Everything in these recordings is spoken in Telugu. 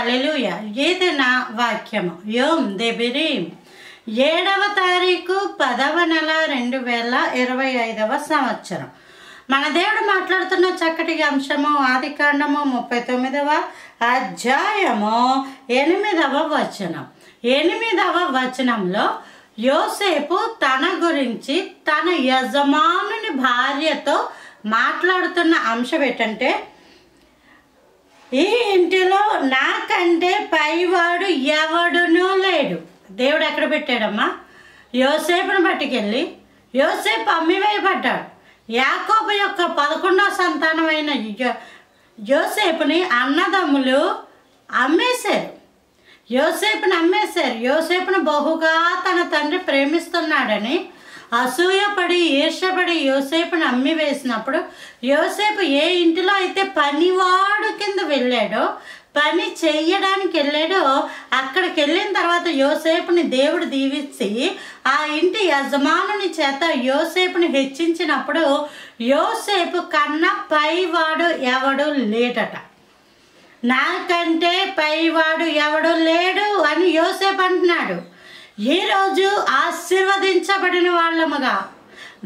హల్లెలూయా. ఇది నా వాక్యము. యోమ్ దెబిరీం 7వ తారీఖు 10వ నెల 2025 సంవత్సరం. మన దేవుడు మాట్లాడుతున్న చక్కటి అంశము ఆదికాండము 39వ అధ్యాయము 8వ వచనం. 8వ వచనంలో యోసేపు తన గురించి తన యజమానుని భార్యతో మాట్లాడుతున్న అంశం ఏంటంటే, ఈ ఇంటిలో నాకంటే పైవాడు ఎవడునూ లేడు. దేవుడు ఎక్కడ పెట్టాడమ్మా? యోసేపుని పట్టుకెళ్ళి యోసేపు అమ్మివేయబడ్డాడు. యాకోబు యొక్క 11వ సంతానమైన యోసేపుని అన్నదమ్ములు అమ్మేశారు. యోసేపుని అమ్మేశారు. యోసేపును బహుగా తన తండ్రి ప్రేమిస్తున్నాడని అసూయపడి ఈర్షపడి యోసేపుని అమ్మి వేసినప్పుడు యోసేపు ఏ ఇంటిలో అయితే పనివాడు కింద వెళ్ళాడో, పని చెయ్యడానికి వెళ్ళాడో, అక్కడికి వెళ్ళిన తర్వాత యోసేపుని దేవుడు దీవించి ఆ ఇంటి యజమానుని చేత యోసేపుని హెచ్చించినప్పుడు యోసేపు కన్నా పైవాడు ఎవడు లేడట. నాకంటే పైవాడు ఎవడు లేడు అని యోసేపు అంటున్నాడు. ఈరోజు ఆశీర్వదించబడిన వాళ్ళముగా,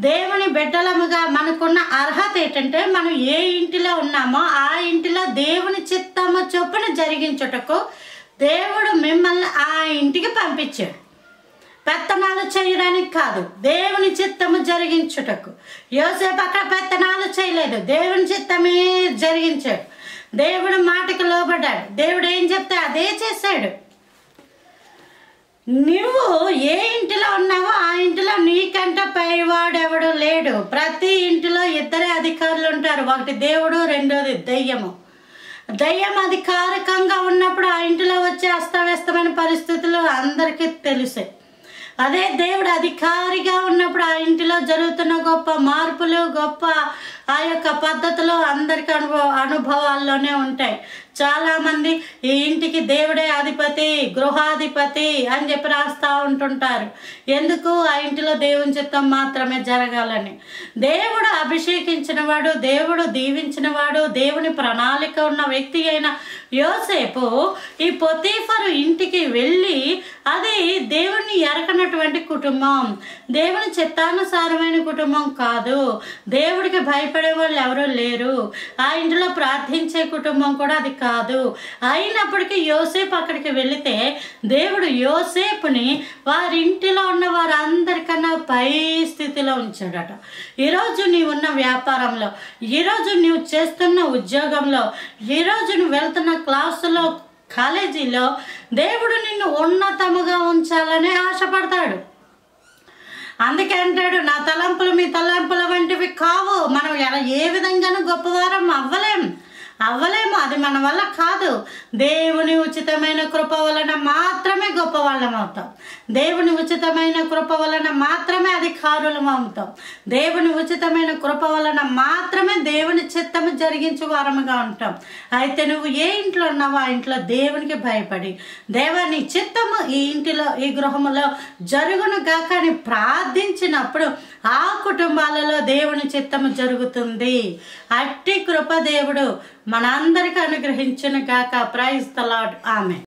దేవుని బిడ్డలముగా మనకున్న అర్హత ఏంటంటే, మనం ఏ ఇంటిలో ఉన్నామో ఆ ఇంటిలో దేవుని చిత్తము చొప్పున జరిగించుటకు దేవుడు మిమ్మల్ని ఆ ఇంటికి పంపించాడు. పెత్తనాలు చేయడానికి కాదు, దేవుని చిత్తము జరిగించుటకు. యోసేపు అక్కడ పెత్తనాలు చేయలేదు, దేవుని చిత్తమే జరిగించాడు. దేవుడు మాటకు లోబడ్డాడు. దేవుడు ఏం చెప్తే అదే చేశాడు. నువ్వు ఏ ఇంటిలో ఉన్నావో ఆ ఇంటిలో నీకంటే పైవాడు ఎవడు లేడు. ప్రతి ఇంటిలో ఇద్దరే అధికారులు ఉంటారు. ఒకటి దేవుడు, రెండోది దయ్యము. దయ్యం అధికారికంగా ఉన్నప్పుడు ఆ ఇంటిలో వచ్చే అస్తవ్యస్తమైన పరిస్థితులు అందరికీ తెలుసే. అదే దేవుడు అధికారిగా ఉన్నప్పుడు ఆ ఇంటిలో జరుగుతున్న గొప్ప మార్పులు, గొప్ప ఆ యొక్క పద్ధతులు అందరికీ అనుభవాల్లోనే ఉంటాయి. చాలామంది ఈ ఇంటికి దేవుడే అధిపతి, గృహాధిపతి అని చెప్పి రాస్తూ ఉంటుంటారు. ఎందుకు? ఆ ఇంటిలో దేవుని చిత్తం మాత్రమే జరగాలని. దేవుడు అభిషేకించిన వాడు, దేవుడు దీవించిన వాడు, దేవుని ప్రణాళిక ఉన్న వ్యక్తి అయిన యోసేపు ఈ పొతీఫరు ఇంటికి వెళ్ళి, అది దేవుని ఎరకనటువంటి కుటుంబం, దేవుని చిత్తానుసారమైన కుటుంబం కాదు, దేవుడికి భయపడే వాళ్ళు ఎవరూ లేరు, ఆ ఇంటిలో ప్రార్థించే కుటుంబం కూడా అది కాదు. అయినప్పటికీ యోసేపు అక్కడికి వెళితే దేవుడు యోసేపుని వారింటిలో ఉన్న వారందరికన్నా పై స్థితిలో ఉంచాడట. ఈరోజు నీవున్న వ్యాపారంలో, ఈరోజు నువ్వు చేస్తున్న ఉద్యోగంలో, ఈరోజు నువ్వు వెళ్తున్న క్లాసులో, కాలేజీలో దేవుడు నిన్ను ఉన్నతముగా ఉంచాలని ఆశపడతాడు. అందుకే అంటాడు, నా తలంపులు మీ తలంపుల వంటివి కావు. మనం ఏ విధంగానూ గొప్పవారం అవ్వలేము. అది మన వల్ల కాదు. దేవుని ఉచితమైన కృప వలన మాత్రమే గొప్ప వాళ్ళం అవుతాం. దేవుని ఉచితమైన కృప వలన మాత్రమే అధికారులం అవుతాం. దేవుని ఉచితమైన కృప వలన మాత్రమే దేవుని చిత్తము జరిగించే వారముగా ఉంటాం. అయితే నువ్వు ఏ ఇంట్లో ఉన్నావో ఆ ఇంట్లో దేవునికి భయపడి, దేవాని చిత్తము ఈ ఇంటిలో, ఈ గృహములో జరుగును గాక అని ప్రార్థించినప్పుడు ఆ కుటుంబాలలో దేవుని చిత్తము జరుగుతుంది. అట్టి కృప దేవుడు మనందరికీ అనుగ్రహించును గాక. Praise the Lord. ఆమేన్.